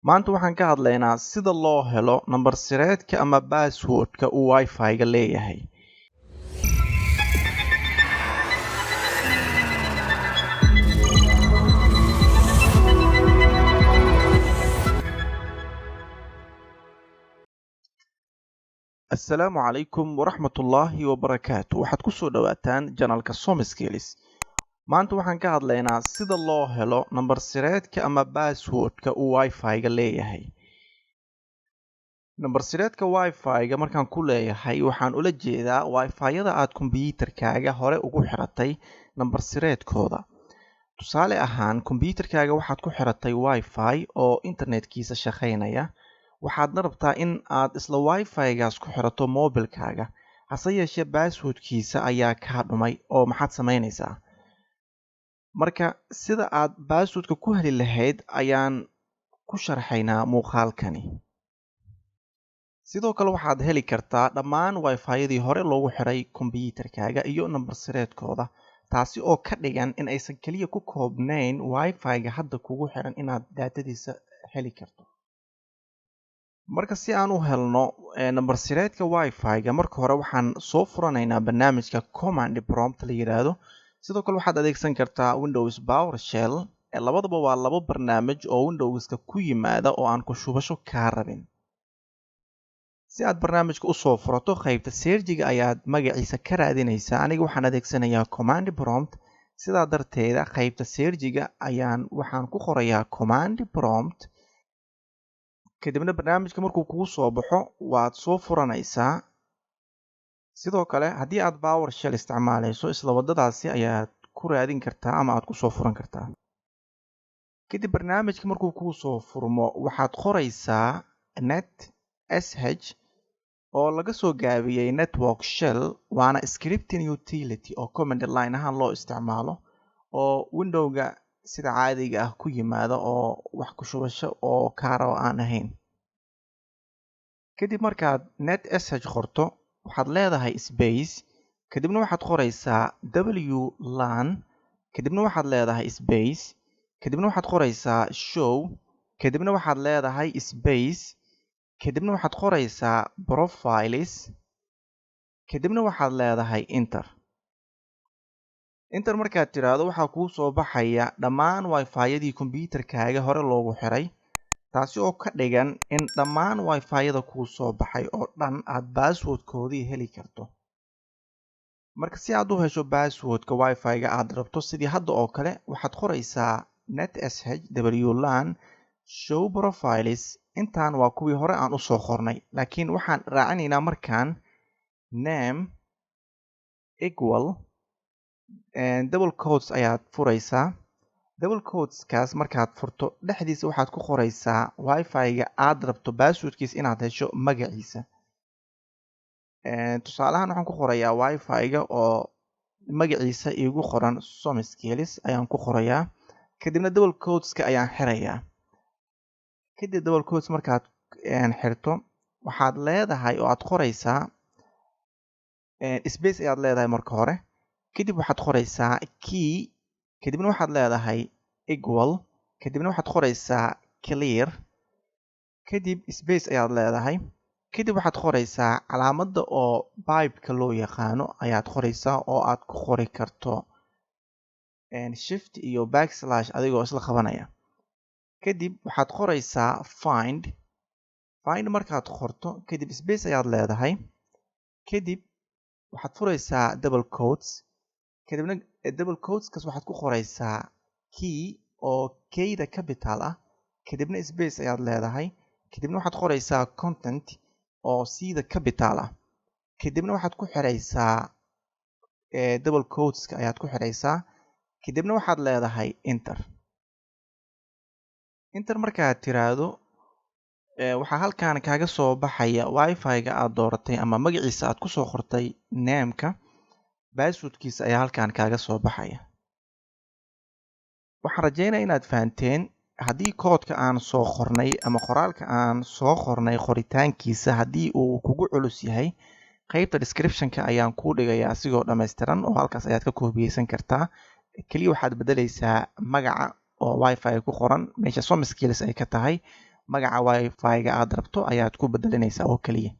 Maanta waxaan ka hadlaynaa sida loo helo nambar sireedka ama passwordka uu Wi-Fi-ga leeyahay. Assalaamu calaykum waraxmatullaahi wabarakaatu. Waxaad ku soo dhawaataan janalka Somiskills. Maanta waxaan ka hadlaynaa sida loo helo nambar sireedka ama passwordka uu Wi-Fi-ga leeyahay. Nambar sireedka Wi-Fi-ga markaan ku leeyahay waxaan ula jeedaa Wi-Fi-yada aad kombiyuutarkaaga hore ugu xiratay nambar sireedkooda. Tusaale ahaan, kombiyuutarkaaga waxaad ku xiratay Wi-Fi oo internetkiisa shaqaynaya. Waxaadna rabtaa in aad isla Wi-Fi-gaas ku xirato mobilkaaga. Hase yeeshee passwordkiisa ayaa kaa dhumay oo maxaad samaynaysaa? Marka sida aad passwordka ku heli lahayd ayaan ku sharxaynaa muuqaalkani. Sidoo kale waxaad heli kartaa dhammaan Wi-Fi-yadii hore loogu xiray kombiyuutarkaaga iyo nambar sireedkooda, taasi oo ka dhigan in aysan kaliya ku koobnayn Wi-Fi-ga hadda kugu xiran inaad daatadiisa heli karto. Marka si aan u helno nambar sireedka Wi-Fi-ga, marka hore waxaan soo furanaynaa barnaamijka command prompt la yiraahdo. Sidoo kale waxaad adeegsan kartaa Windows PowerShell. Labadaba waa labo barnaamij oo Windowska ku yimaada oo aan ku shubasho kaa rabin. Si aad barnaamijka u soo furato, qaybta search-ga ayaad magaciisa ka raadinaysaa. Aniga waxaan adeegsanayaa command prompt. Sidaa darteeda qaybta search-ga waxaan ku qorayaa command prompt. Kadibna barnaamijka markuu kugu soo baxo waad soo furanaysaa. Sidoo kale haddii aad PowerShell isticmaalayso, isla wadadaasi ayaad ku raadin kartaa ama aad ku soo furan kartaa. Kadib barnaamijka markuu kugu soo furmo waxaad qoraysaa NetSH oo laga soo gaabiyey Network Shell, waana scripting utility oo command line ahaan loo isticmaalo oo Windowga sida caadiga ah ku yimaada oo wax ku shubasho oo kaara aan ahayn. Kadib markaad NetSH qorto waxaad leedahay space, kadibna waxaad qoraysaa WLAN, kadibna waxaad leedahay space, kadibna waxaad qoraysaa show, kadibna waxaad leedahay space, kadibna waxaad qoraysaa profiles, kadibna waxaad leedahay enter. Enter markaad tiraahdo waxaa kuu soo baxaya dhammaan Wi-Fi-yadii kombiyuutarkaaga hore loogu xiray, taasi oo ka dhigan in dhammaan Wi-Fi-yada kuu soo baxay oo dhan aad passwordkoodii heli karto. Marka si aad u hesho passwordka Wi-Fi-ga aad rabto, sidii hadda oo kale waxaad qoraysaa NetSH WLAN show profiles. Intaan waa kuwii hore aan u soo qornay, laakiin waxaan raacinaynaa markaan name equal double quotes ayaad furaysaa. Double quoteskaas markaad furto dhexdiisa waxaad ku qoraysaa Wi-Fi-ga aad rabto passwordkiisa inaad hesho magaciisa. Tusaalahaan waxaan ku qorayaa Wi-Fi-ga oo magaciisa iigu qoran Somiskills ayaan ku qorayaa. Kadibna double quoteska ayaan xirayaa. Kadib double quotes markaad xirto waxaad leedahay oo aad qoraysaa space ayaad leedahay marka hore. Kadib waxaad qoraysaa key, kadibna waxaad leedahay equal, kadibna waxaad qoraysaa clear, kadib space ayaad leedahay. Kadib waxaad qoraysaa calaamadda oo pipe-ka loo yaqaano ayaad qoraysaa oo aad ku qori karto shift iyo backslash adigoo isla qabanaya. Kadib waxaad qoraysaa find markaad qorto, kadib space ayaad leedahay. Kadib waxaad furaysaa double quotes, kadibna double quoteskaas waxaad ku qoraysaa key oo keyda capital ah, kadibna space ayaad leedahay. Kadibna waxaad qoraysaa content oo c-da capital ah, kadibna waxaad ku xiraysaa double quoteska ayaad ku xiraysaa, kadibna waxaad leedahay enter. Enter markaad tiraahdo waxaa halkaan kaaga soo baxaya Wi-Fi-ga aad dooratay ama magaciisa aad ku soo qortay name-ka. Passwordkiisa ayaa halkaan kaaga soo baxaya. Waxaan rajaynayaa inaad fahanteen. Haddii koodka aan soo qornay ama qoraalka aan soo qornay qoritaankiisa haddii uu kugu culus yahay, qaybta description-ka ayaan kuu dhigayaa asigoo dhammaystiran oo halkaas ayaad ka koobiyeysan kartaa. Kaliya waxaad bedelaysaa magaca oo Wi-Fi ku qoran meesha Somiskills ay ka tahay magaca wifi-ga aad rabto ayaad ku bedelinaysaa oo kaliya